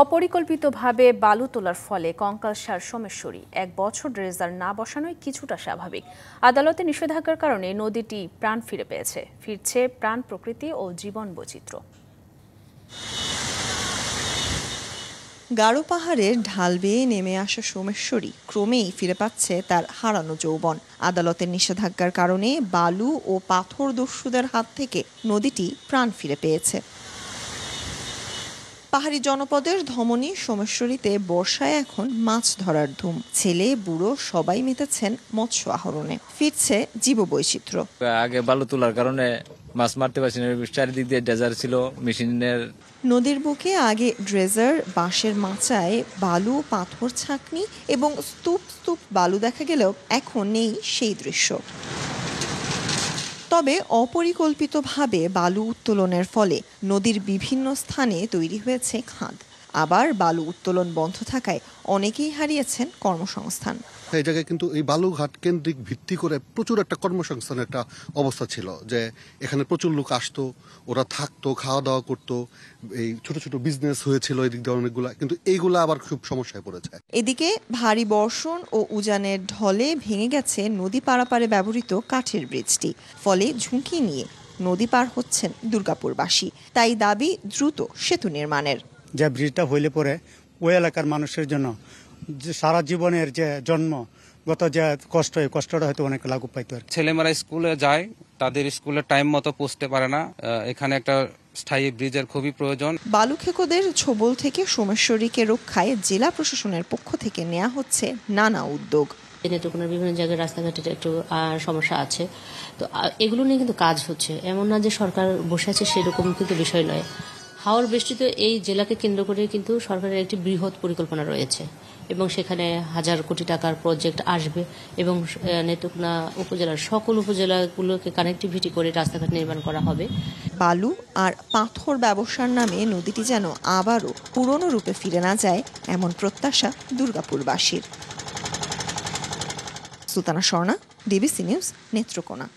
অপরিকল্পিতভাবে বালু তোলার ফলে কঙ্কালসার সোমেশ্বরী 1 বছর ড্রেজার না বসানোই কিছুটা স্বাভাবিক। আদালতে নিষেধাজ্ঞার কারণে নদীটি প্রাণ ফিরে পেয়েছে। ফিরছে প্রাণ, প্রকৃতি ও জীবন বৈচিত্র্য। গারো পাহাড়ের ঢাল বেয়ে নেমে আসা সোমেশ্বরী ক্রমেই ফিরে পাচ্ছে তার হারানো যৌবন। আদালতের নিষেধাজ্ঞার কারণে বালু ও পাথর দস্যুদের হাত থেকে নদীটি প্রাণ ফিরে পেয়েছে। পাহাড়ি জনপদের ধমনী সোমেশ্বরীতে বর্ষায় এখন মাছ ধরার ধুম। ছেলে বুড়ো সবাই মেতেছেন মৎস্য আহরণে। ফিরছে জীববৈচিত্র্য। আগে বালু তোলার কারণে মাছ মারতে পারছি না, চারিদিক দিয়ে ডেজার ছিল মেশিনের। নদীর বুকে আগে ড্রেজার, বাঁশের মাচায় বালু, পাথর ছাঁকনি এবং স্তূপ স্তূপ বালু দেখা গেলেও এখন নেই সেই দৃশ্য। তবে অপরিকল্পিতভাবে বালু উত্তোলনের ফলে নদীর বিভিন্ন স্থানে তৈরি হয়েছে খাদ। আবার বালু উত্তোলন বন্ধ থাকায় অনেকেই হারিয়েছেন কর্মসংস্থান। এই জায়গায় কিন্তু এই বালুঘাট কেন্দ্রিক ভিত্তি করে প্রচুর একটা কর্মসংস্থানের একটা অবস্থা ছিল, যে এখানে প্রচুর লোক আসতো, ওরা থাকতো, খাওয়া দাওয়া করতো, এই ছোট ছোট বিজনেস হয়েছিল এদিক দিয়ে অনেকগুলা, কিন্তু এইগুলা আবার খুব সমস্যায় পড়েছে। এদিকে ভারী বর্ষণ ও উজানের ঢলে ভেঙে গেছে নদী পারাপারে ব্যবহৃত কাঠের ব্রিজটি। ফলে ঝুঁকি নিয়ে নদী পার হচ্ছেন দুর্গাপুরবাসী। তাই দাবি দ্রুত সেতু নির্মাণের। যে ব্রিজটা হইলে পরে ওই এলাকার মানুষের জন্য যে সারা জীবনের যে জন্মগত যে কষ্ট, এই কষ্টটা হয়তো অনেক লাঘব পাইতো। ছেলেমেয়েরা স্কুলে যায়, তাদের স্কুলে টাইম মতো পৌঁছতে পারে না। এখানে একটা স্থায়ী ব্রিজের খুবই প্রয়োজন। বালু খেকোদের ছোবল থেকে সোমেশ্বরীকে রক্ষায় জেলা প্রশাসনের পক্ষ থেকে নেওয়া হচ্ছে নানা উদ্যোগ। নেত্রকোনার বিভিন্ন জায়গায় রাস্তাঘাটের একটু সমস্যা আছে, তো এগুলো নিয়ে কিন্তু কাজ হচ্ছে। এমন না যে সরকার বসে আছে সেরকম কিন্তু বিষয় নয়। হাওর বেষ্টিত এই জেলাকে কেন্দ্র করে কিন্তু সরকারের একটি বৃহৎ পরিকল্পনা রয়েছে এবং সেখানে হাজার কোটি টাকার প্রজেক্ট আসবে এবং নেত্রকোনা উপজেলার সকল উপজেলাগুলোকে কানেক্টিভিটি করে রাস্তাঘাট নির্মাণ করা হবে। বালু আর পাথর ব্যবসার নামে নদীটি যেন আবারও পুরনো রূপে ফিরে না যায়, এমন প্রত্যাশা দুর্গাপুরবাসীর। Sultana Swarna, DBC News, Netrokona.